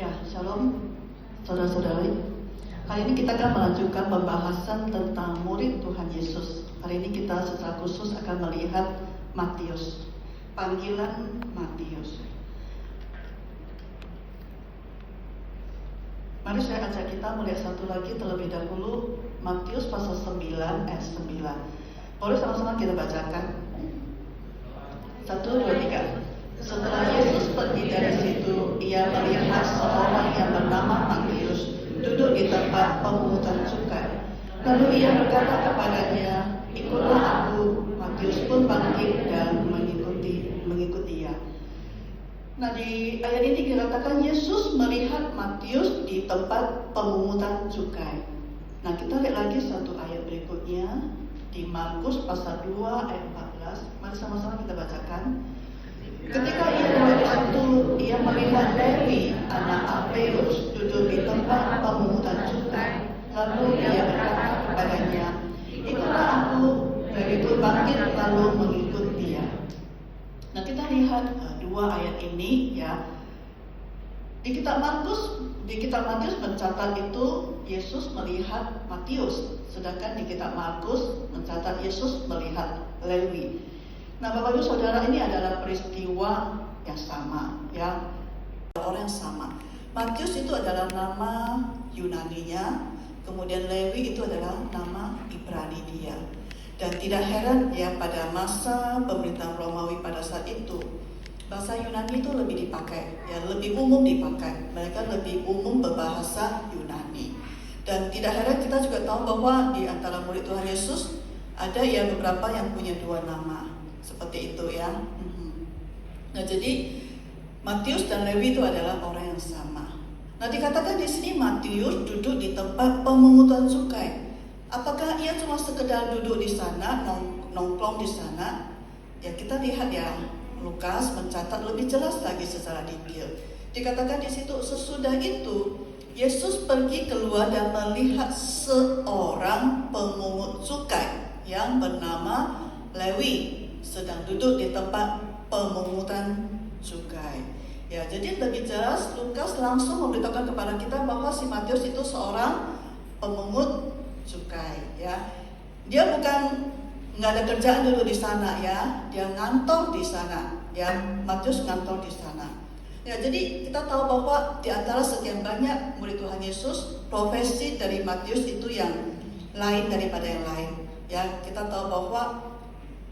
Ya, shalom saudara-saudari. Kali ini kita akan melanjutkan pembahasan tentang murid Tuhan Yesus. Hari ini kita secara khusus akan melihat Matius, panggilan Matius. Mari saya ajak kita melihat satu lagi terlebih dahulu, Matius pasal 9 ayat 9. Boleh sama-sama kita bacakan? 1, 2, 3. Setelah Yesus pergi dari situ, ia melihat seorang yang bernama Matius duduk di tempat pemungutan cukai. Lalu ia berkata kepadanya, "Ikutlah aku." Matius pun bangkit dan mengikuti dia. Nah, di ayat ini dikatakan Yesus melihat Matius di tempat pemungutan cukai. Nah, kita lihat lagi satu ayat berikutnya di Markus pasal 2 ayat 14. Mari sama-sama kita bacakan. Ketika ia mulai di situ, ia melihat Lewi, anak Alfeus, duduk di tempat pemungutan cukai. Lalu ia berkata kepadanya, "Ikutlah aku." Lewi pun bangkit lalu mengikut dia. Nah, kita lihat dua ayat ini ya. Di kitab Matius mencatat itu Yesus melihat Matius, sedangkan di kitab Markus mencatat Yesus melihat Lewi. Nah, Bapak Ibu Saudara, ini adalah peristiwa yang sama ya. Orang yang sama. Matius itu adalah nama Yunaninya, kemudian Lewi itu adalah nama Ibrani dia. Dan tidak heran ya, pada masa pemerintahan Romawi pada saat itu, bahasa Yunani itu lebih dipakai, ya lebih umum dipakai. Mereka lebih umum berbahasa Yunani. Dan tidak heran kita juga tahu bahwa di antara murid Tuhan Yesus ada ya beberapa yang punya dua nama. Seperti itu ya. Nah, jadi Matius dan Lewi itu adalah orang yang sama. Nah, dikatakan di sini Matius duduk di tempat pemungutan cukai. Apakah ia cuma sekedar duduk di sana, nongkrong di sana? Ya, kita lihat ya, Lukas mencatat lebih jelas lagi secara detail. Dikatakan di situ, sesudah itu Yesus pergi keluar dan melihat seorang pemungut cukai yang bernama Lewi sedang duduk di tempat pemungutan cukai. Ya, jadi lebih jelas Lukas langsung memberitahukan kepada kita bahwa si Matius itu seorang pemungut cukai. Ya, dia bukan nggak ada kerjaan dulu di sana ya, dia ngantor di sana. Ya, Matius ngantor di sana. Ya, jadi kita tahu bahwa di antara sekian banyak murid Tuhan Yesus, profesi dari Matius itu yang lain daripada yang lain. Ya, kita tahu bahwa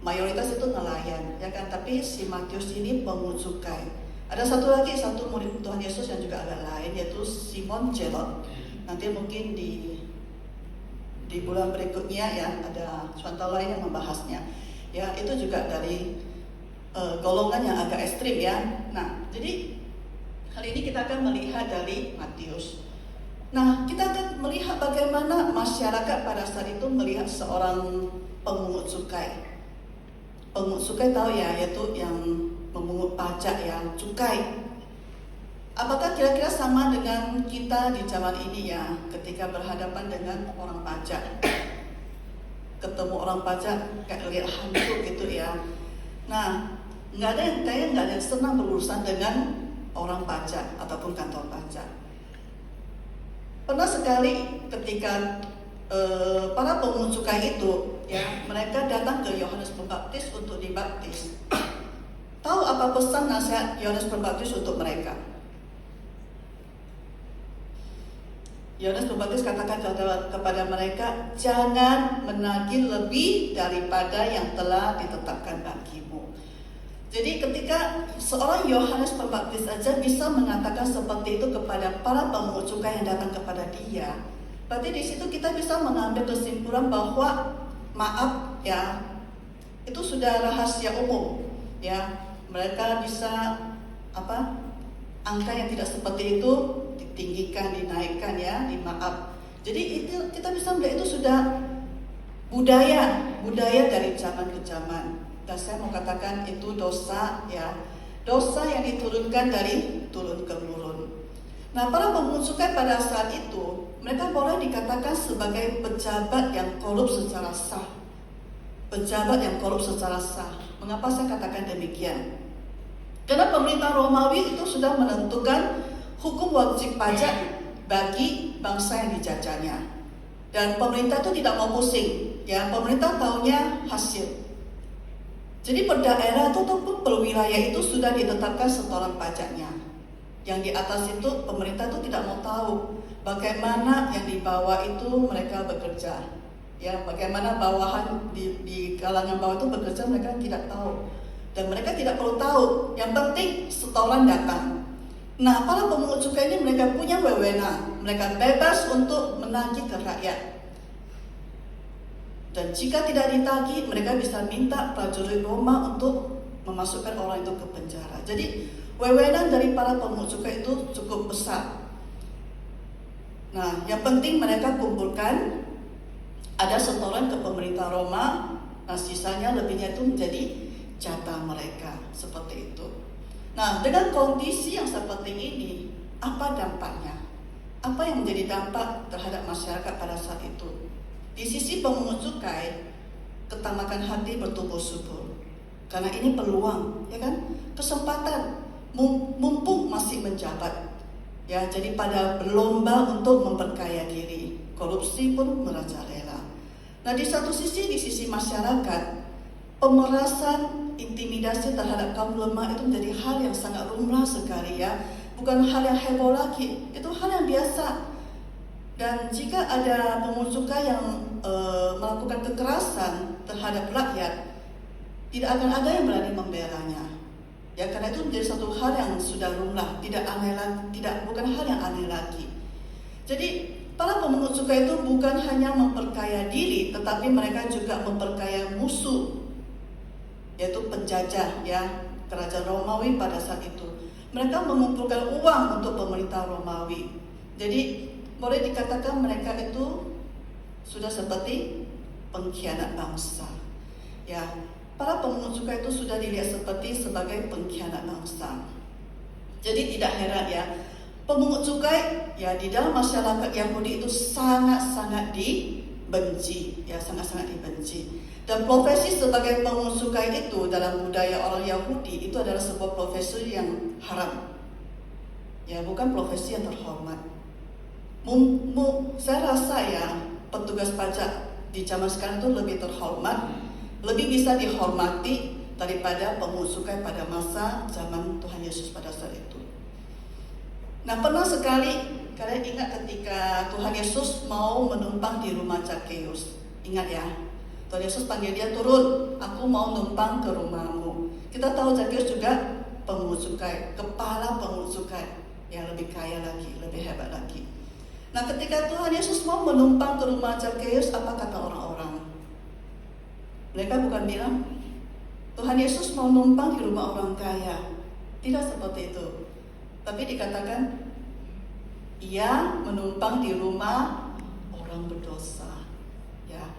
mayoritas itu nelayan, ya kan? Tapi si Matius ini pemungut cukai. Ada satu murid Tuhan Yesus yang juga agak lain, yaitu Simon Zelot. Nanti mungkin di bulan berikutnya ya ada contoh lain yang membahasnya. Ya, itu juga dari golongan yang agak ekstrim ya. Nah, jadi kali ini kita akan melihat dari Matius. Nah, kita akan melihat bagaimana masyarakat pada saat itu melihat seorang pemungut cukai. Pemungut cukai tahu ya, yaitu yang memungut pajak ya, cukai. Apakah kira-kira sama dengan kita di zaman ini ya, ketika berhadapan dengan orang pajak? Ketemu orang pajak kayak lihat hantu gitu ya. Nah, nggak ada yang senang berurusan dengan orang pajak ataupun kantor pajak. Pernah sekali ketika para pemungut cukai itu ya, mereka datang ke Yohanes Pembaptis untuk dibaptis. Tahu apa pesan nasihat Yohanes Pembaptis untuk mereka? Yohanes Pembaptis katakan kepada mereka, "Jangan menagih lebih daripada yang telah ditetapkan bagimu." Jadi ketika seorang Yohanes Pembaptis saja bisa mengatakan seperti itu kepada para pemungut cukai yang datang kepada dia, berarti di situ kita bisa mengambil kesimpulan bahwa maaf ya, itu sudah rahasia umum ya. Mereka bisa angka yang tidak seperti itu ditinggikan, dinaikkan ya, di maaf. Jadi itu kita bisa melihat itu sudah budaya dari zaman ke zaman. Dan saya mau katakan itu dosa ya, dosa yang diturunkan dari turun ke menurun. Nah, para pemungut cukai pada saat itu mereka boleh dikatakan sebagai pejabat yang korup secara sah. Pejabat yang korup secara sah. Mengapa saya katakan demikian? Karena pemerintah Romawi itu sudah menentukan hukum wajib pajak bagi bangsa yang dijajahnya. Dan pemerintah itu tidak mau pusing, ya, pemerintah taunya hasil. Jadi per daerah itu ataupun per wilayah itu sudah ditetapkan setoran pajaknya. Yang di atas itu pemerintah itu tidak mau tahu bagaimana yang di bawah itu mereka bekerja. Ya, bagaimana bawahan di kalangan bawah itu bekerja mereka tidak tahu. Dan mereka tidak perlu tahu, yang penting setoran datang. Nah, para pemungut cukai ini mereka punya wewenang, mereka bebas untuk menagih ke rakyat. Dan jika tidak ditagih, mereka bisa minta prajurit Roma untuk memasukkan orang itu ke penjara. Jadi wewenang dari para pemungut cukai itu cukup besar. Nah, yang penting mereka kumpulkan, ada setoran ke pemerintah Roma. Nah, sisanya lebihnya itu menjadi jatah mereka, seperti itu. Nah, dengan kondisi yang seperti ini, apa dampaknya? Apa yang menjadi dampak terhadap masyarakat pada saat itu? Di sisi pemungut cukai, ketamakan hati bertumbuh subur. Karena ini peluang, ya kan? Kesempatan, mumpung masih menjabat. Ya, jadi pada berlomba untuk memperkaya diri. Korupsi pun merajalela. Nah, di satu sisi, di sisi masyarakat, pemerasan, intimidasi terhadap kaum lemah itu menjadi hal yang sangat lumrah sekali, ya. Bukan hal yang heboh lagi, itu hal yang biasa. Dan jika ada pemungut cukai yang melakukan kekerasan terhadap rakyat, tidak akan ada yang berani membelanya. Ya, karena itu menjadi satu hal yang sudah lumrah, tidak aneh lagi, bukan hal yang aneh lagi. Jadi para pemungut cukai itu bukan hanya memperkaya diri, tetapi mereka juga memperkaya musuh, yaitu penjajah, ya, kerajaan Romawi pada saat itu. Mereka mengumpulkan uang untuk pemerintah Romawi. Jadi boleh dikatakan mereka itu sudah seperti pengkhianat bangsa. Ya, para pemungut cukai itu sudah dilihat sebagai pengkhianat bangsa. Jadi tidak heran, ya, pemungut cukai, ya, di dalam masyarakat Yahudi itu sangat-sangat dibenci, ya, sangat-sangat dibenci. Dan profesi sebagai pemungut cukai itu dalam budaya orang Yahudi itu adalah sebuah profesi yang haram. Ya, bukan profesi yang terhormat. Saya rasa, ya, petugas pajak di zaman sekarang itu lebih terhormat, lebih bisa dihormati daripada pemungut cukai pada masa zaman Tuhan Yesus pada saat itu. Nah, pernah sekali kalian ingat ketika Tuhan Yesus mau menumpang di rumah Zakheus. Ingat, ya, Tuhan Yesus panggil dia, turun, aku mau numpang ke rumahmu. Kita tahu Zakheus juga pemungut cukai, kepala pemungut cukai, yang lebih kaya lagi, lebih hebat lagi. Nah, ketika Tuhan Yesus mau menumpang ke rumah Zakheus, apa kata orang-orang? Mereka bukan bilang, Tuhan Yesus mau numpang di rumah orang kaya. Tidak seperti itu. Tapi dikatakan, ia menumpang di rumah orang berdosa. Ya,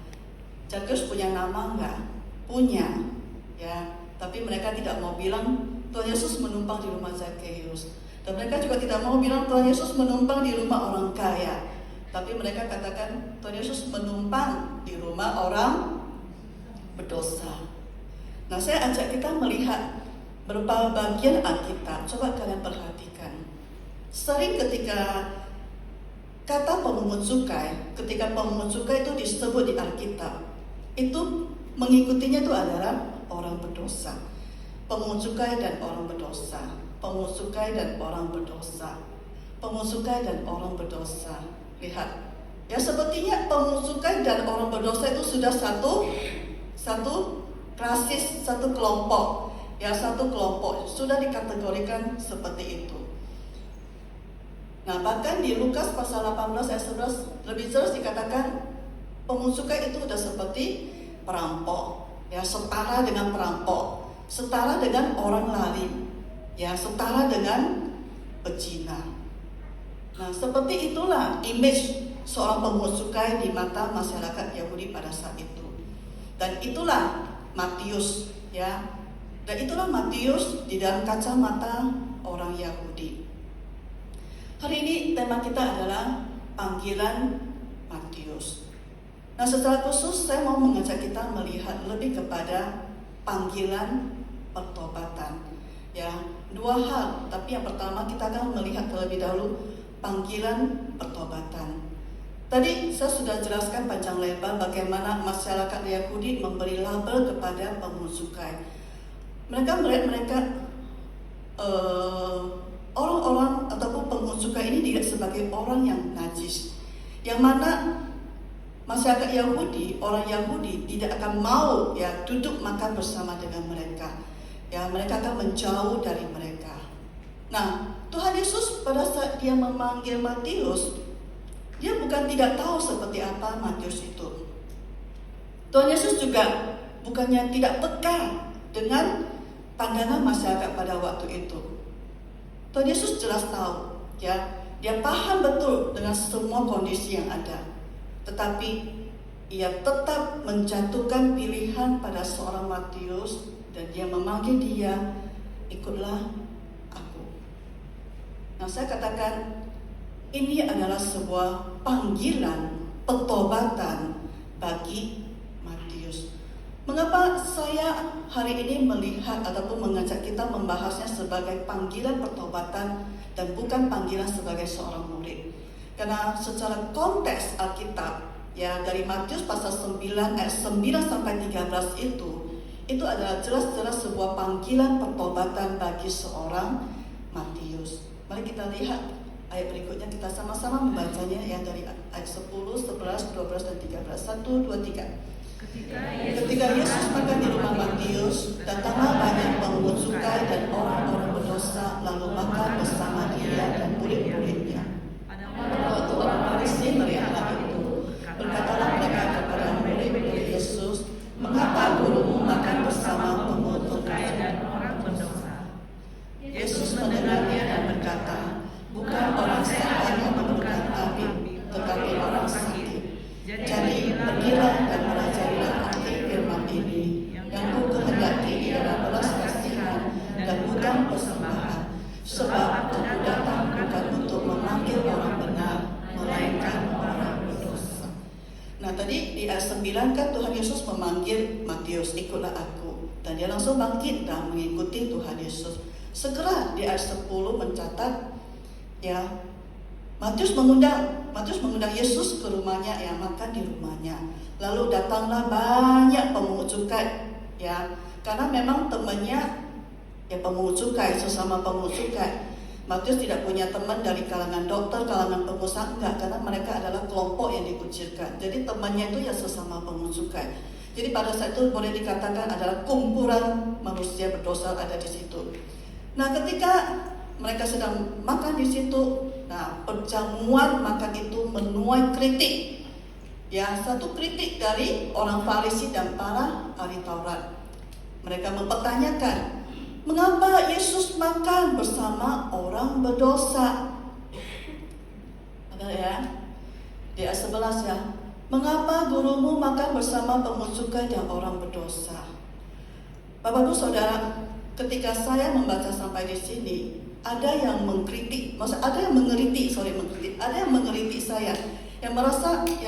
Zakheus punya nama enggak? Punya, ya. Tapi mereka tidak mau bilang Tuhan Yesus menumpang di rumah Zakheus. Dan mereka juga tidak mau bilang Tuhan Yesus menumpang di rumah orang kaya. Tapi mereka katakan Tuhan Yesus menumpang di rumah orang berdosa. Nah, saya ajak kita melihat beberapa bagian Alkitab. Coba kalian perhatikan. Sering ketika kata pemungut cukai, ketika pemungut cukai itu disebut di Alkitab, itu mengikutinya itu adalah orang berdosa. Pemungut cukai dan orang berdosa. Pemungut cukai dan orang berdosa. Pemungut cukai dan orang berdosa. Lihat, ya, sepertinya pemungut cukai dan orang berdosa itu sudah satu klasis, satu kelompok. Ya, satu kelompok sudah dikategorikan seperti itu. Nah, bahkan di Lukas pasal 18 ayat 11 lebih jelas dikatakan pemungut cukai itu sudah seperti perampok, ya, setara dengan perampok, setara dengan orang lali, ya, setara dengan pezina. Nah, seperti itulah image seorang pemungut cukai di mata masyarakat Yahudi pada saat itu. Dan itulah Matius, ya. Dan itulah Matius di dalam kacamata orang Yahudi. Hari ini tema kita adalah panggilan Matius. Nah, secara khusus saya mau mengajak kita melihat lebih kepada panggilan pertobatan. Ya, 2 dua hal, tapi yang pertama kita akan melihat terlebih dahulu panggilan pertobatan. Tadi saya sudah jelaskan panjang lebar bagaimana masyarakat Yahudi memberi label kepada pemungut cukai. Mereka orang-orang ataupun pemungut cukai ini dilihat sebagai orang yang najis, yang mana masyarakat Yahudi, orang Yahudi tidak akan mau duduk makan bersama dengan mereka. Mereka akan menjauh dari mereka. Nah, Tuhan Yesus pada saat dia memanggil Matius, dia bukan tidak tahu seperti apa Matius itu. Tuhan Yesus juga bukannya tidak peka dengan pandangan masyarakat pada waktu itu. Tuhan Yesus jelas tahu, dia paham betul dengan semua kondisi yang ada. Tetapi ia tetap menjatuhkan pilihan pada seorang Matius dan dia memanggil dia, ikutlah aku. Nah, saya katakan ini adalah sebuah panggilan pertobatan bagi Matius. Mengapa saya hari ini melihat ataupun mengajak kita membahasnya sebagai panggilan pertobatan dan bukan panggilan sebagai seorang murid? Karena secara konteks Alkitab, dari Matius pasal 9 ayat 9 sampai 13 itu adalah jelas-jelas sebuah panggilan pertobatan bagi seorang Matius. Mari kita lihat ayat berikutnya, kita sama-sama membacanya dari ayat 10, 11, 12, dan 13. 1, 2, 3. Ketika Yesus makan di rumah Matius, datanglah banyak pemungut cukai dan orang-orang berdosa lalu makan bersama dia dan murid-muridnya. Waktu orang Farisi melihat hal itu, berkatalah mereka kepada murid-murid Yesus, mengapa gurumu makan bersama pemungut cukai dan orang berdosa? Yesus mendengarnya dan berkata, bukan orang sehat yang memerlukan tabib, tetapi orang sakit. Jadi pergilah dan pelajarilah arti firman ini, yang ku kehendaki ialah belas kasihan dan bukan persembahan. Sebab aku datang bukan untuk memanggil orang benar, melainkan orang berdosa. Nah, tadi di ayat 9 kan Tuhan Yesus memanggil Matius, ikutlah aku. Dan dia langsung bangkit dan mengikuti Tuhan Yesus. Segera di ayat 10 mencatat, Matius mengundang Yesus ke rumahnya, makan di rumahnya. Lalu datanglah banyak pemungut cukai, karena memang temannya pemungut cukai, sesama pemungut cukai. Matius tidak punya teman dari kalangan dokter, kalangan pengusaha, enggak, karena mereka adalah kelompok yang dikucilkan. Jadi temannya itu sesama pemungut cukai. Jadi pada saat itu boleh dikatakan adalah kumpulan manusia berdosa ada di situ. Nah, ketika mereka sedang makan di situ, perjamuan makan itu menuai kritik. Satu kritik dari orang Farisi dan para ahli Taurat. Mereka mempertanyakan, mengapa Yesus makan bersama orang berdosa? Ada di ayat 11 mengapa gurumu makan bersama pemungut cukai dan orang berdosa? Bapak Ibu Saudara, ketika saya membaca sampai di sini, ada yang mengkritik, ada yang mengkritik saya, yang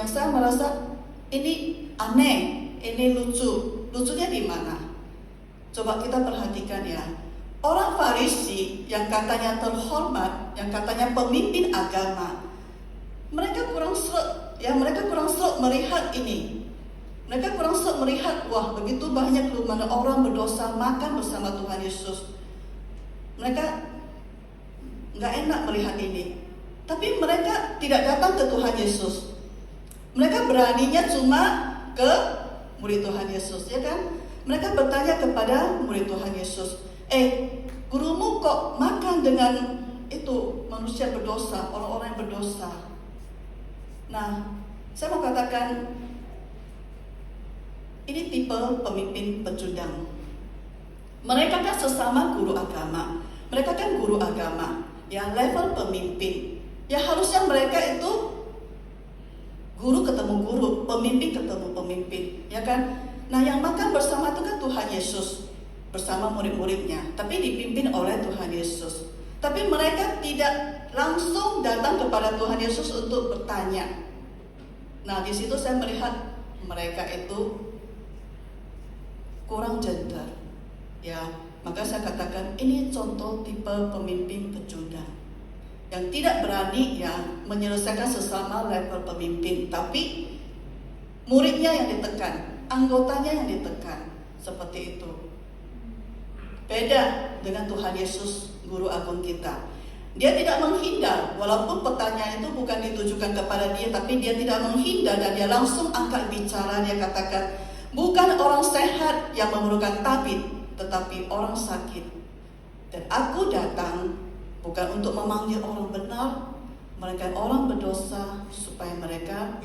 saya merasa ini aneh, ini lucu. Lucunya di mana? Coba kita perhatikan Orang Farisi yang katanya terhormat, yang katanya pemimpin agama, mereka kurang seruk melihat ini. Mereka kurang seruk melihat, wah begitu banyak mana orang berdosa makan bersama Tuhan Yesus. Mereka nggak enak melihat ini. Tapi mereka tidak datang ke Tuhan Yesus. Mereka beraninya cuma ke murid Tuhan Yesus, kan? Mereka bertanya kepada murid Tuhan Yesus, gurumu kok makan dengan itu manusia berdosa, orang-orang yang berdosa. Nah, saya mau katakan ini tipe pemimpin pecundang. Mereka kan sesama guru agama. Mereka kan guru agama, level pemimpin. Harusnya mereka itu guru ketemu guru, pemimpin ketemu pemimpin, kan? Nah, yang makan bersama itu kan Tuhan Yesus bersama murid-muridnya, tapi dipimpin oleh Tuhan Yesus. Tapi mereka tidak langsung datang kepada Tuhan Yesus untuk bertanya. Nah, di situ saya melihat mereka itu kurang gentle, Maka saya katakan ini contoh tipe pemimpin pecundang yang tidak berani menyelesaikan sesama level pemimpin, tapi muridnya yang ditekan, anggotanya yang ditekan, seperti itu. Beda dengan Tuhan Yesus, Guru Agung kita. Dia tidak menghindar, walaupun pertanyaan itu bukan ditujukan kepada dia, tapi dia tidak menghindar dan dia langsung angkat bicara. Dia katakan, bukan orang sehat yang memerlukan tabib, tetapi orang sakit. Dan aku datang bukan untuk memanggil orang benar, melainkan orang berdosa supaya mereka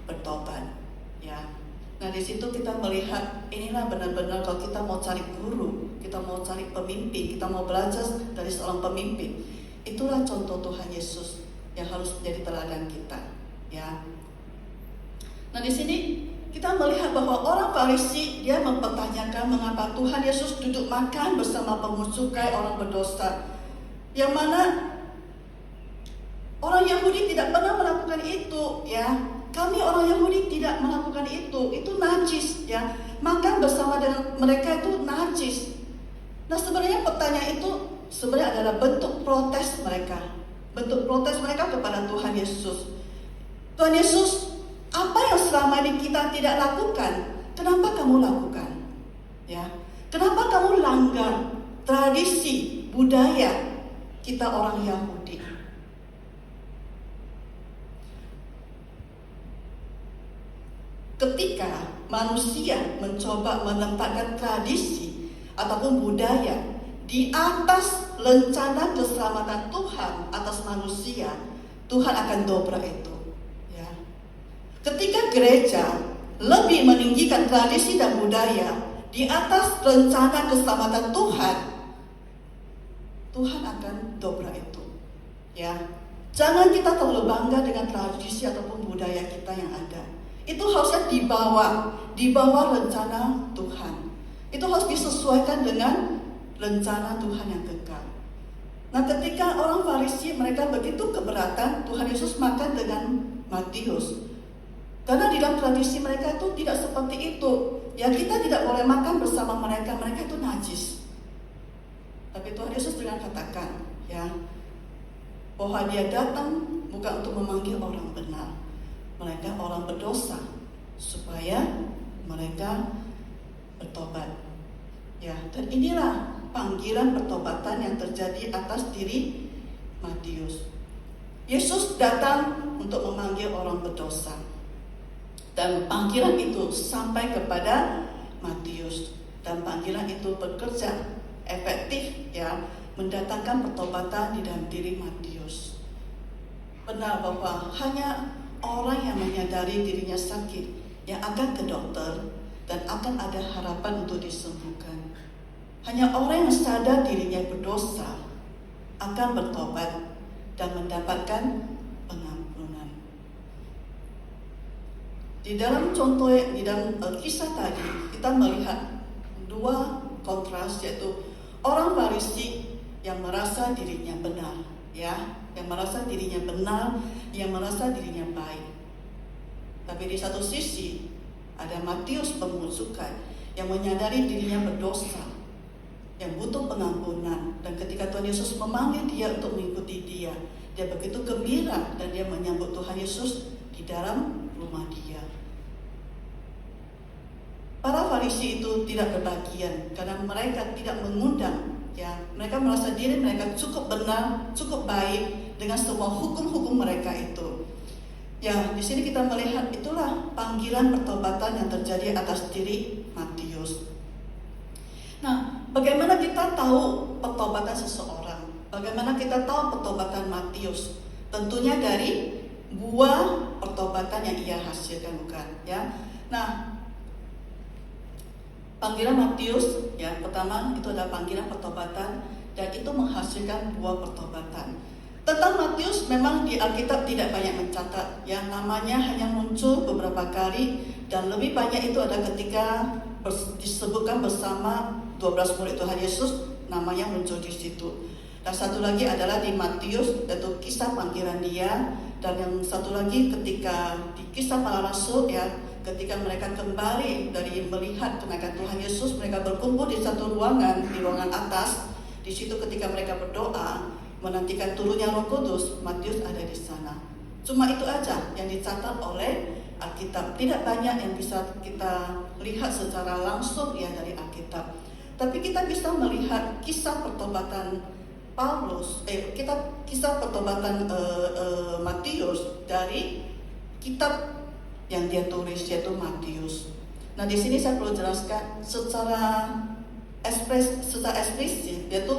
bertobat. Ya. Nah, di situ kita melihat inilah benar-benar kalau kita mau cari guru, kita mau cari pemimpin, kita mau belajar dari seorang pemimpin. Itulah contoh Tuhan Yesus yang harus menjadi teladan kita, ya. Nah, di sini kita melihat bahwa orang Farisi dia mempertanyakan mengapa Tuhan Yesus duduk makan bersama pemungut cukai, orang berdosa, yang mana orang Yahudi tidak pernah melakukan itu, ya. Kami orang Yahudi tidak melakukan itu najis, ya. Makan bersama dengan mereka itu najis. Nah, sebenarnya pertanyaan itu sebenarnya adalah bentuk protes mereka kepada Tuhan Yesus. Tuhan Yesus, apa yang selama ini kita tidak lakukan, kenapa kamu lakukan? Ya, kenapa kamu langgar tradisi budaya kita orang Yahudi? Ketika manusia mencoba menempatkan tradisi ataupun budaya di atas rencana keselamatan Tuhan atas manusia, Tuhan akan dobrak itu. Ya. Ketika gereja lebih meninggikan tradisi dan budaya di atas rencana keselamatan Tuhan, Tuhan akan dobrak itu. Ya. Jangan kita terlalu bangga dengan tradisi ataupun budaya kita yang ada. Itu harusnya di bawah rencana Tuhan. Itu harus disesuaikan dengan rencana Tuhan yang kekal. Nah, ketika orang Farisi mereka begitu keberatan Tuhan Yesus makan dengan Matius, karena di dalam tradisi mereka itu tidak seperti itu. Ya, kita tidak boleh makan bersama mereka itu najis. Tapi Tuhan Yesus dengan katakan, ya, bahwa dia datang bukan untuk memanggil orang benar, melainkan orang berdosa supaya mereka bertobat. Ya, dan inilah panggilan pertobatan yang terjadi atas diri Matius. Yesus datang untuk memanggil orang berdosa. Dan panggilan itu sampai kepada Matius. Dan panggilan itu bekerja efektif, ya, mendatangkan pertobatan di dalam diri Matius. Benar bahwa hanya orang yang menyadari dirinya sakit yang akan ke dokter dan akan ada harapan untuk disembuhkan. Hanya orang yang sadar dirinya berdosa akan bertobat dan mendapatkan pengampunan. Di dalam contoh, di dalam kisah tadi, kita melihat dua kontras, yaitu orang Farisi yang merasa dirinya benar, ya, yang merasa dirinya benar, yang merasa dirinya baik. Tapi di satu sisi ada Matius pemungut cukai yang menyadari dirinya berdosa, yang butuh pengampunan. Dan ketika Tuhan Yesus memanggil dia untuk mengikuti dia begitu gembira dan dia menyambut Tuhan Yesus di dalam rumah dia. Para Farisi itu tidak berbagian karena mereka tidak mengundang, ya, mereka merasa diri mereka cukup benar, cukup baik dengan semua hukum-hukum mereka itu. Ya, di sini kita melihat itulah panggilan pertobatan yang terjadi atas diri Matius. Nah, bagaimana kita tahu pertobatan seseorang? Bagaimana kita tahu pertobatan Matius? Tentunya dari buah pertobatan yang ia hasilkan, bukan? Ya. Nah, panggilan Matius, ya, pertama itu adalah panggilan pertobatan dan itu menghasilkan buah pertobatan. Tentang Matius memang di Alkitab tidak banyak mencatat, ya, namanya hanya muncul beberapa kali dan lebih banyak itu ada ketika disebutkan bersama 12 murid Tuhan Yesus, namanya muncul di situ. Dan satu lagi adalah di Matius, yaitu kisah panggilan dia, dan yang satu lagi ketika di kisah para rasul, ya, ketika mereka kembali dari melihat kenaikan Tuhan Yesus, mereka berkumpul di satu ruangan, di ruangan atas. Di situ ketika mereka berdoa, menantikan turunnya Roh Kudus, Matius ada di sana. Cuma itu aja yang dicatat oleh Alkitab. Tidak banyak yang bisa kita lihat secara langsung ya dari Alkitab. Tapi kita bisa melihat kisah pertobatan kisah pertobatan Matius dari kitab yang dia tulis, yaitu Matius. Nah, di sini saya perlu jelaskan secara eksplisit, yaitu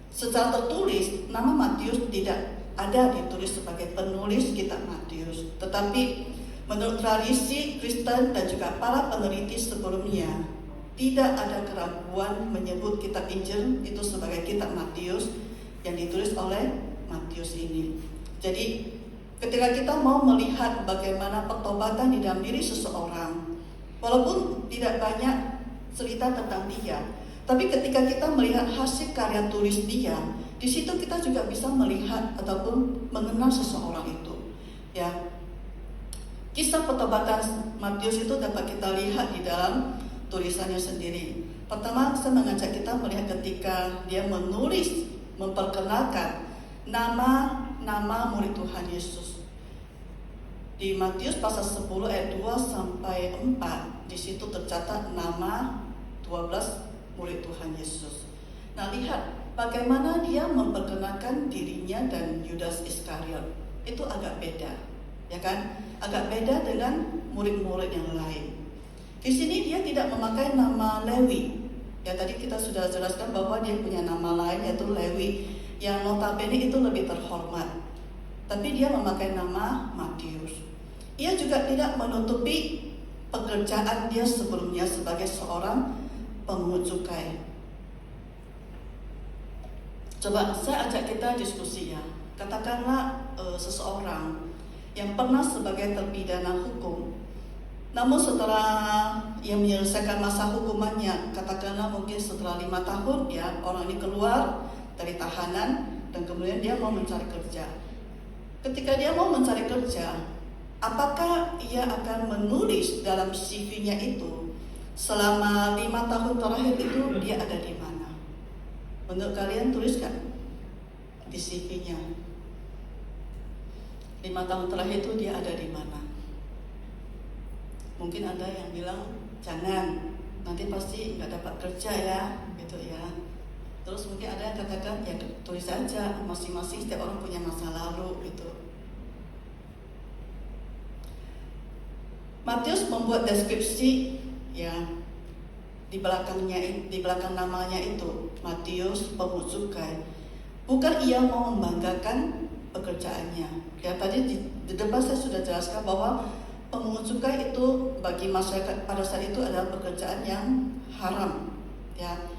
secara tertulis nama Matius tidak ada ditulis sebagai penulis kitab Matius, tetapi menurut tradisi Kristen dan juga para peneliti sebelumnya, tidak ada keraguan menyebut kitab Injil itu sebagai kitab Matius yang ditulis oleh Matius ini. Jadi ketika kita mau melihat bagaimana pertobatan di dalam diri seseorang, walaupun tidak banyak cerita tentang dia, tapi ketika kita melihat hasil karya tulis dia, di situ kita juga bisa melihat ataupun mengenal seseorang itu. Ya, kisah pertobatan Matius itu dapat kita lihat di dalam tulisannya sendiri. Pertama, saya mengajak kita melihat ketika dia menulis, memperkenalkan nama murid Tuhan Yesus. Di Matius pasal 10 ayat 2 sampai 4, di situ tercatat nama 12 murid Tuhan Yesus. Nah, lihat bagaimana dia memperkenalkan dirinya dan Yudas Iskariot. Itu agak beda, ya kan? Agak beda dengan murid-murid yang lain. Di sini dia tidak memakai nama Lewi. Ya, tadi kita sudah jelaskan bahwa dia punya nama lain, yaitu Lewi, yang notabene itu lebih terhormat. Tapi dia memakai nama Matius. Ia juga tidak menutupi pekerjaan dia sebelumnya sebagai seorang pemungut cukai. Coba saya ajak kita diskusi ya. Katakanlah seseorang yang pernah sebagai terpidana hukum, namun setelah ia menyelesaikan masa hukumannya, katakanlah mungkin setelah 5 tahun ya, orang ini keluar dari tahanan dan kemudian dia mau mencari kerja. Ketika dia mau mencari kerja, apakah ia akan menulis dalam CV-nya itu selama 5 tahun terakhir itu dia ada di mana? Menurut kalian tuliskan di CV-nya 5 tahun terakhir itu dia ada di mana? Mungkin ada yang bilang jangan, nanti pasti nggak dapat kerja ya, gitu ya. Terus mungkin ada yang katakan ya tulis saja, masing-masing setiap orang punya masa lalu gitu. Matius membuat deskripsi ya di belakang namanya itu Matius pemungut cukai. Bukan ia mau membanggakan pekerjaannya. Ya, tadi di depan saya sudah jelaskan bahwa pemungut cukai itu bagi masyarakat pada saat itu adalah pekerjaan yang haram. Ya,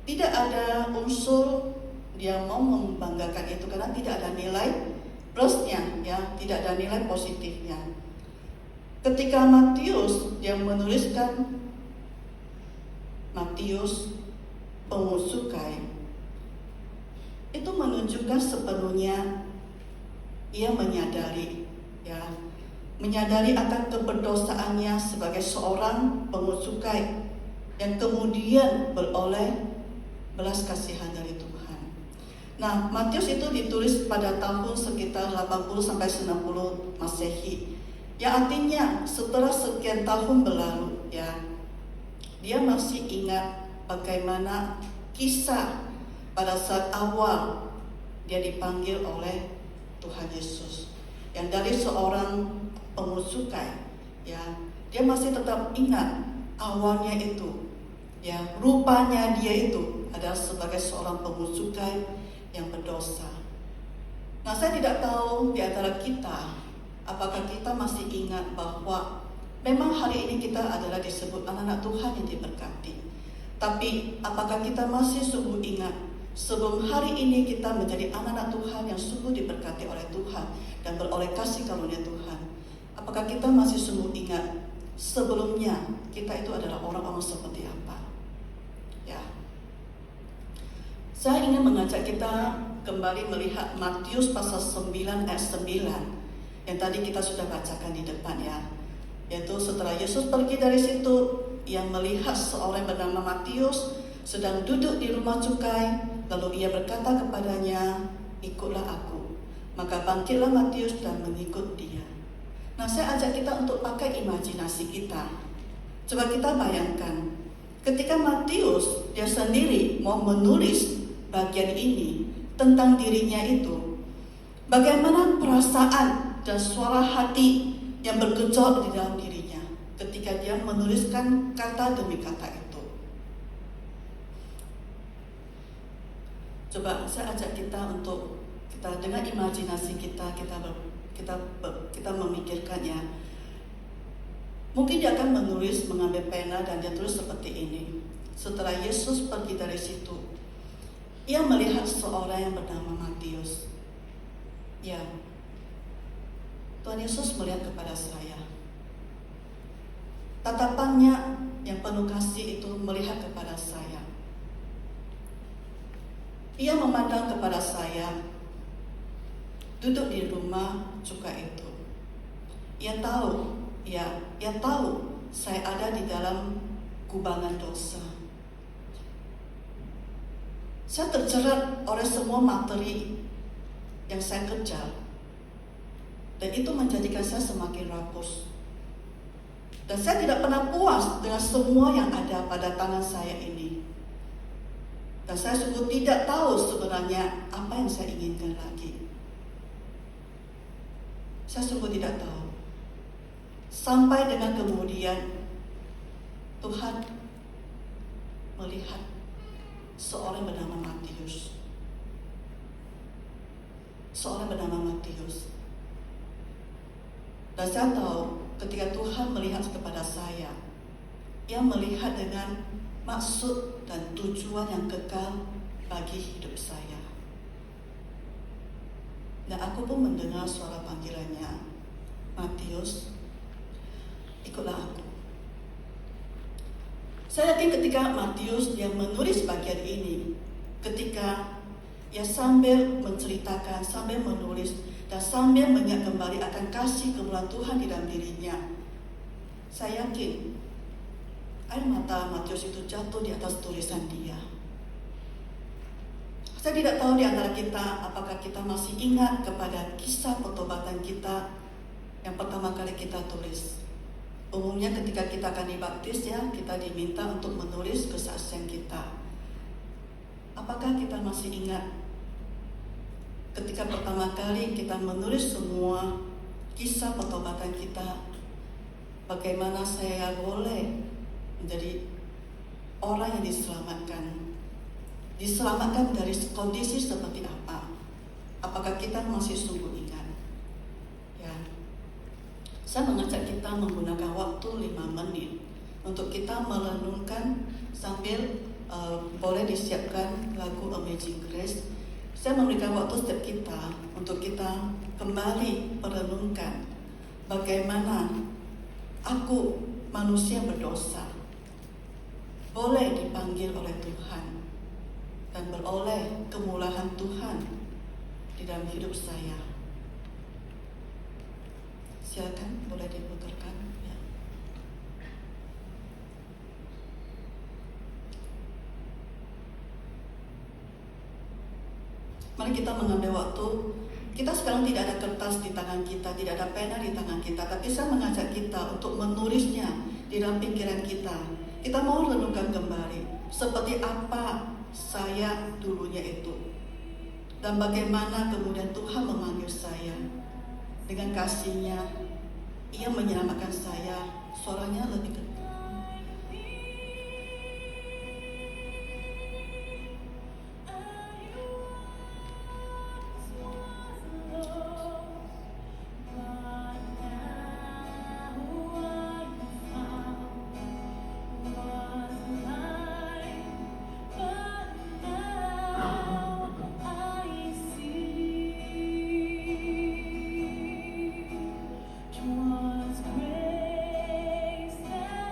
tidak ada unsur dia mau membanggakan itu karena tidak ada nilai plusnya, ya, tidak ada nilai positifnya. Ketika Matius dia menuliskan Matius pemungut cukai, itu menunjukkan sepenuhnya ia menyadari akan keberdosaannya sebagai seorang pemungut cukai yang kemudian beroleh belas kasihan dari Tuhan. Nah, Matius itu ditulis pada tahun sekitar 80 sampai 90 Masehi. Ya, artinya setelah sekian tahun berlalu ya, dia masih ingat bagaimana kisah pada saat awal dia dipanggil oleh Tuhan Yesus. Yang dari seorang pemungut cukai, ya, dia masih tetap ingat awalnya itu, ya, rupanya dia itu adalah sebagai seorang pemungut cukai yang berdosa. Nah, saya tidak tahu di antara kita, apakah kita masih ingat bahwa memang hari ini kita adalah disebut anak-anak Tuhan yang diberkati. Tapi apakah kita masih sungguh ingat sebelum hari ini kita menjadi anak-anak Tuhan yang sungguh diberkati oleh Tuhan dan beroleh kasih karunia Tuhan? Apakah kita masih sungguh ingat sebelumnya kita itu adalah orang-orang seperti apa? Ya. Saya ingin mengajak kita kembali melihat Matius pasal 9 ayat 9 yang tadi kita sudah bacakan di depan ya. Yaitu setelah Yesus pergi dari situ, ia melihat seorang bernama Matius sedang duduk di rumah cukai. Lalu ia berkata kepadanya, "Ikutlah aku." Maka bangkitlah Matius dan mengikut dia. Nah, saya ajak kita untuk pakai imajinasi kita. Coba kita bayangkan, ketika Matius dia sendiri mau menulis bagian ini tentang dirinya itu, bagaimana perasaan dan suara hati yang bergejolak di dalam dirinya ketika dia menuliskan kata demi kata itu. Coba saya ajak kita untuk kita dengan imajinasi kita memikirkannya. Mungkin dia akan menulis, mengambil pena dan dia tulis seperti ini. Setelah Yesus pergi dari situ, ia melihat seorang yang bernama Matius. Ya, Tuhan Yesus melihat kepada saya. Tatapannya yang penuh kasih itu melihat kepada saya. Ia memandang kepada saya, duduk di rumah cukai itu. Ia tahu saya ada di dalam kubangan dosa. Saya terjerat oleh semua materi yang saya kejar. Dan itu menjadikan saya semakin rakus. Dan saya tidak pernah puas dengan semua yang ada pada tangan saya ini. Dan saya sungguh tidak tahu sebenarnya apa yang saya inginkan lagi. Saya sungguh tidak tahu. Sampai dengan kemudian Tuhan melihat seorang bernama Matius. Dan saya tahu ketika Tuhan melihat kepada saya, ia melihat dengan maksud dan tujuan yang kekal bagi hidup saya. Dan aku pun mendengar suara panggilannya, "Matius, ikutlah aku." Saya yakin ketika Matius yang menulis bagian ini, ketika ia sambil menceritakan, sambil menulis, dan sambil mengingat kembali akan kasih kemuliaan Tuhan di dalam dirinya, saya yakin air mata Matius itu jatuh di atas tulisan dia. Saya tidak tahu di antara kita apakah kita masih ingat kepada kisah pertobatan kita yang pertama kali kita tulis. Umumnya ketika kita akan dibaptis ya, kita diminta untuk menulis kesaksian kita. Apakah kita masih ingat ketika pertama kali kita menulis semua kisah pertobatan kita, bagaimana saya boleh menjadi orang yang diselamatkan dari kondisi seperti apa? Apakah kita masih sungguh ingat? Ya, saya mengajak kita menggunakan waktu 5 menit untuk kita merenungkan sambil boleh disiapkan lagu Amazing Grace. Saya memberikan waktu setiap kita untuk kita kembali merenungkan bagaimana aku manusia berdosa boleh dipanggil oleh Tuhan dan beroleh kemuliaan Tuhan di dalam hidup saya. Silakan boleh diputarkan. Ya. Mari kita mengambil waktu. Kita sekarang tidak ada kertas di tangan kita, tidak ada pena di tangan kita, tapi saya mengajak kita untuk menulisnya di dalam pikiran kita. Kita mau renungkan kembali seperti apa saya dulunya itu, dan bagaimana kemudian Tuhan memanggil saya dengan kasih-Nya. Ia menyelamatkan saya. Suaranya lebih keras. Was grace that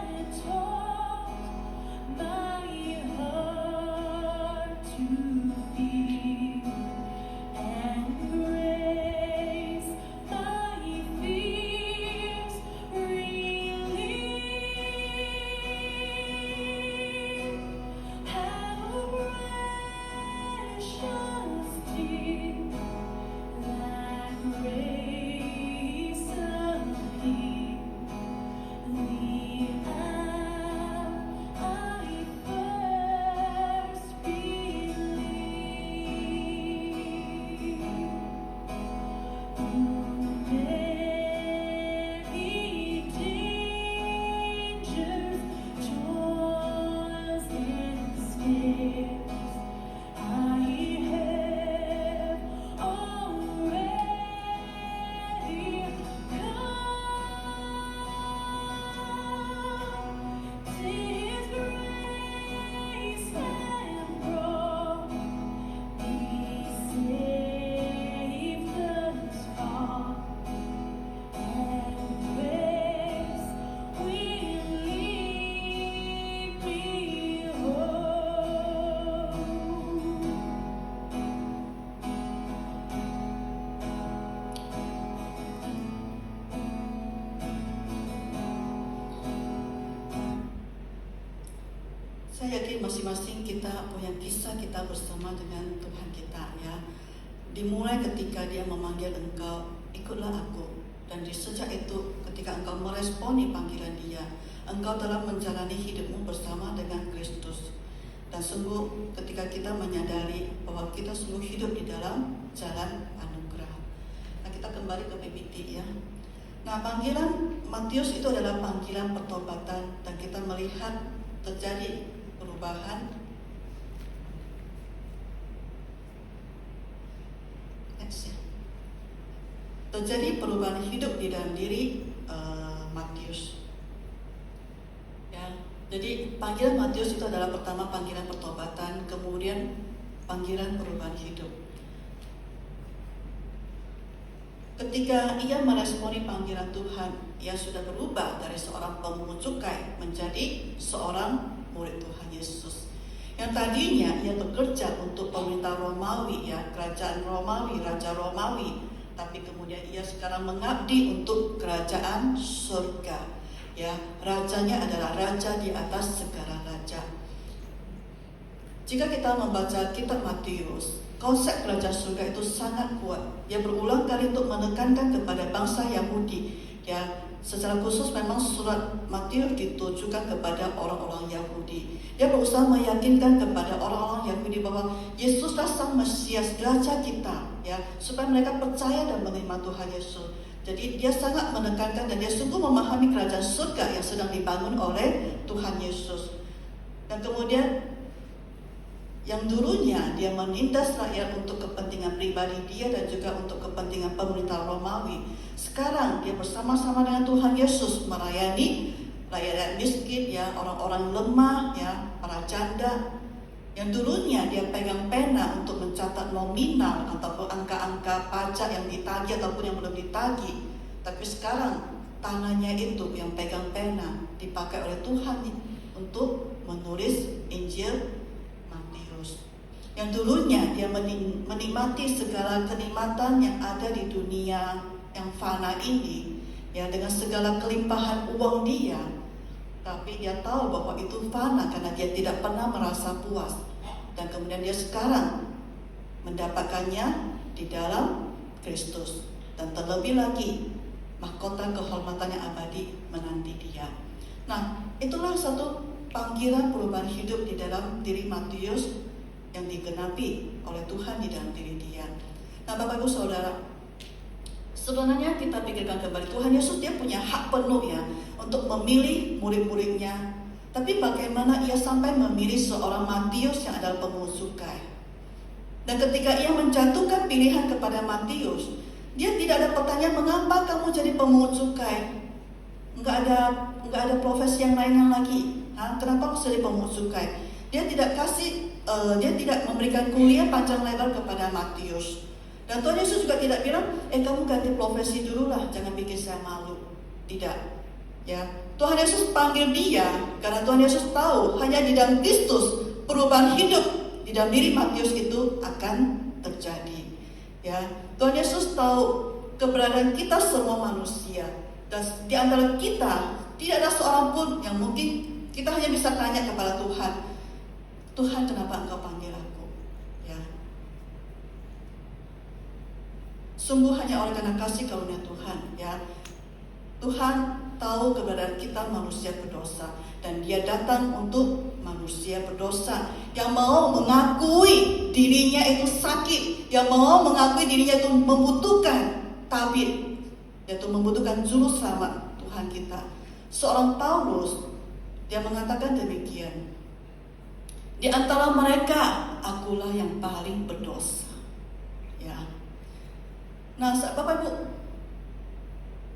Saya yakin masing-masing kita punya kisah kita bersama dengan Tuhan kita, ya. Dimulai ketika Dia memanggil engkau, ikutlah aku. Dan di sejak itu ketika engkau meresponi panggilan Dia, engkau telah menjalani hidupmu bersama dengan Kristus. Dan sungguh ketika kita menyadari bahwa kita sungguh hidup di dalam jalan anugerah. Nah, kita kembali ke PPT, ya. Nah, panggilan Matius itu adalah panggilan pertobatan, dan kita melihat terjadi perubahan. Terjadi perubahan hidup di dalam diri Matius. Ya, jadi panggilan Matius itu adalah pertama panggilan pertobatan, kemudian panggilan perubahan hidup. Ketika ia meresponi panggilan Tuhan, ia sudah berubah dari seorang pemungut cukai menjadi seorang murid Tuhan Yesus. Yang tadinya ia bekerja untuk pemerintah Romawi, ya, kerajaan Romawi, raja Romawi, tapi kemudian ia sekarang mengabdi untuk kerajaan surga. Ya, rajanya adalah raja di atas segala raja. Jika kita membaca kitab Matius, konsep kerajaan surga itu sangat kuat. Dia berulang kali untuk menekankan kepada bangsa Yahudi. Ya, secara khusus memang surat Matius ditujukan kepada orang-orang Yahudi. Dia berusaha meyakinkan kepada orang-orang Yahudi bahwa Yesuslah Sang Mesias, raja kita, ya, supaya mereka percaya dan menerima Tuhan Yesus. Jadi dia sangat menekankan dan dia sungguh memahami kerajaan surga yang sedang dibangun oleh Tuhan Yesus. Dan kemudian yang dulunya dia menindas rakyat untuk kepentingan pribadi dia dan juga untuk kepentingan pemerintah Romawi, sekarang dia bersama-sama dengan Tuhan Yesus melayani rakyat miskin, ya, orang-orang lemah, ya, para janda. Yang dulunya dia pegang pena untuk mencatat nominal ataupun angka-angka pajak yang ditagih ataupun yang belum ditagih, tapi sekarang tangannya itu yang pegang pena dipakai oleh Tuhan untuk menulis Injil Matius. Yang dulunya dia menikmati segala kenikmatan yang ada di dunia yang fana ini, ya, dengan segala kelimpahan uang dia, tapi dia tahu bahwa itu fana karena dia tidak pernah merasa puas. Dan kemudian dia sekarang mendapatkannya di dalam Kristus, dan terlebih lagi mahkota kehormatan yang abadi menanti dia. Nah, itulah satu panggilan perubahan hidup di dalam diri Matius yang digenapi oleh Tuhan di dalam diri dia. Nah, Bapak Ibu Saudara, sebenarnya kita pikirkan kembali, Tuhan Yesus dia punya hak penuh, ya, untuk memilih murid-muridnya. Tapi bagaimana ia sampai memilih seorang Matius yang adalah pemungut cukai? Dan ketika ia menjatuhkan pilihan kepada Matius, dia tidak ada pertanyaan mengapa kamu jadi pemungut cukai. Enggak ada profesi yang lainnya lagi. Kenapa harus jadi pemungut cukai? Dia tidak memberikan kuliah panjang lebar kepada Matius. Dan Tuhan Yesus juga tidak bilang, kamu ganti profesi dulu lah, jangan bikin saya malu. Tidak, ya. Tuhan Yesus panggil dia karena Tuhan Yesus tahu hanya di dalam Kristus perubahan hidup di dalam diri Matius itu akan terjadi. Ya, Tuhan Yesus tahu keberadaan kita semua manusia, dan di antara kita tidak ada seorang pun yang mungkin kita hanya bisa tanya kepada Tuhan, Tuhan kenapa Engkau panggil aku? Ya, Sungguh hanya oleh karena kasih karunia Tuhan, ya. Tuhan tahu keberadaan kita manusia berdosa, dan Dia datang untuk manusia berdosa yang mau mengakui dirinya itu sakit, yang mau mengakui dirinya itu membutuhkan tabib, yaitu membutuhkan juru selamat Tuhan kita. Seorang Paulus, dia mengatakan demikian, di antara mereka akulah yang paling berdosa, ya. Nah, Bapak Ibu,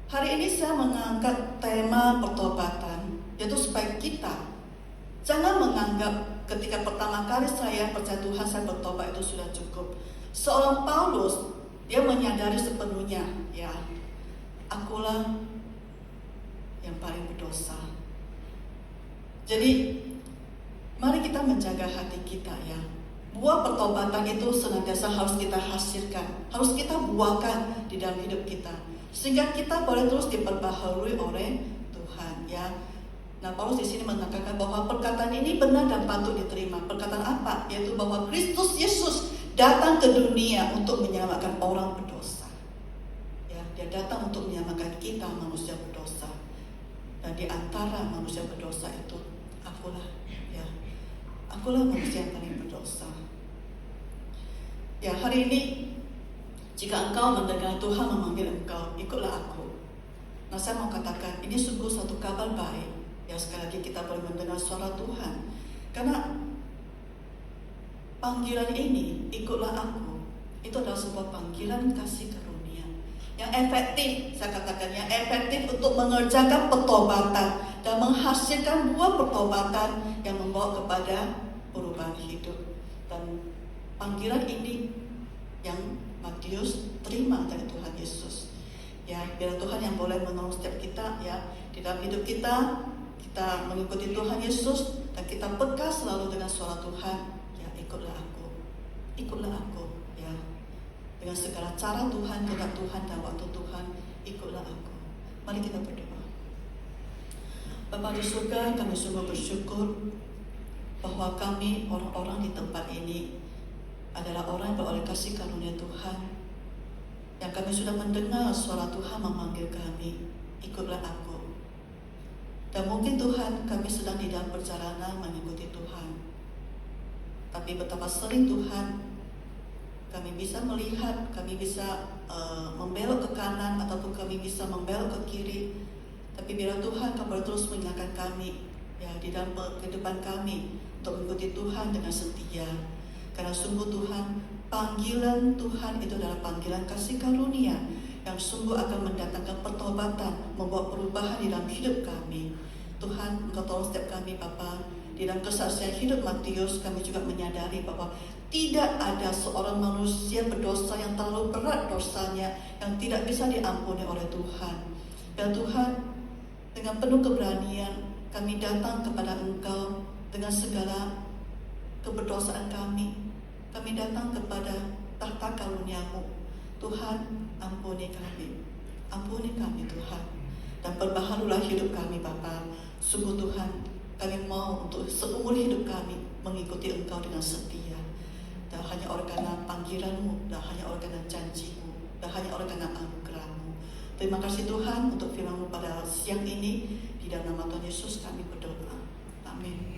hari ini saya mengangkat tema pertobatan, yaitu supaya kita jangan menganggap ketika pertama kali saya percaya Tuhan, saya bertobat itu sudah cukup. Seorang Paulus, dia menyadari sepenuhnya, ya, akulah yang paling berdosa. Jadi mari kita menjaga hati kita, ya. Buah pertobatan itu senantiasa harus kita hasilkan, harus kita buahkan di dalam hidup kita, sehingga kita boleh terus diperbaharui oleh Tuhan, ya. Nah, Paulus di sini mengatakan bahwa perkataan ini benar dan patut diterima. Perkataan apa? Yaitu bahwa Kristus Yesus datang ke dunia untuk menyelamatkan orang berdosa. Ya, Dia datang untuk menyelamatkan kita manusia berdosa. Dan di antara manusia berdosa itu akulah, ya. Akulah manusia yang paling berdosa. Ya, hari ini jika engkau mendengar Tuhan memanggil engkau, ikutlah aku. Nah, saya mau katakan ini sungguh satu kabar baik. Ya, sekali lagi kita boleh mendengar suara Tuhan. Karena panggilan ini, ikutlah aku, itu adalah sebuah panggilan kasih karunia yang efektif, saya katakan yang efektif untuk mengerjakan pertobatan dan menghasilkan buah pertobatan yang membawa kepada perubahan hidup. Dan panggilan ini yang Matius terima dari Tuhan Yesus. Ya, biar Tuhan yang boleh menolong setiap kita, ya, di dalam hidup kita mengikuti Tuhan Yesus dan kita peka selalu dengan suara Tuhan. Ya, ikutlah aku, ya. Dengan segala cara Tuhan, kehendak Tuhan dan waktu Tuhan, ikutlah aku. Mari kita berdoa. Bapa di surga, kami sungguh bersyukur bahwa kami orang-orang di tempat ini adalah orang yang beroleh kasih karunia Tuhan, yang kami sudah mendengar suara Tuhan memanggil kami, ikutlah aku. Dan mungkin Tuhan, kami sedang di dalam perjalanan mengikuti Tuhan, tapi betapa sering Tuhan kami bisa melihat, kami bisa membelok ke kanan ataupun kami bisa membelok ke kiri. Tapi biarlah Tuhan Kau terus mengingatkan kami, ya, di dalam kehidupan kami untuk mengikuti Tuhan dengan setia. Karena sungguh Tuhan, panggilan Tuhan itu adalah panggilan kasih karunia yang sungguh akan mendatangkan pertobatan, membawa perubahan di dalam hidup kami. Tuhan, Engkau tolong setiap kami, Bapa. Di dalam kesaksian hidup Matius, kami juga menyadari bahwa tidak ada seorang manusia berdosa yang terlalu berat dosanya yang tidak bisa diampuni oleh Tuhan. Dan Tuhan, dengan penuh keberanian kami datang kepada Engkau dengan segala keberdosaan kami. Kami datang kepada tahta karunia-Mu. Tuhan, ampuni kami Tuhan, dan perbaharulah hidup kami Bapa. Sungguh Tuhan, kami mau untuk seumur hidup kami mengikuti Engkau dengan setia. Dan hanya oleh karena panggilan-Mu, dan hanya oleh karena janji-Mu, dan hanya oleh karena anugerah-Mu. Terima kasih Tuhan untuk firman-Mu pada siang ini. Di dalam nama Tuhan Yesus kami berdoa. Amin.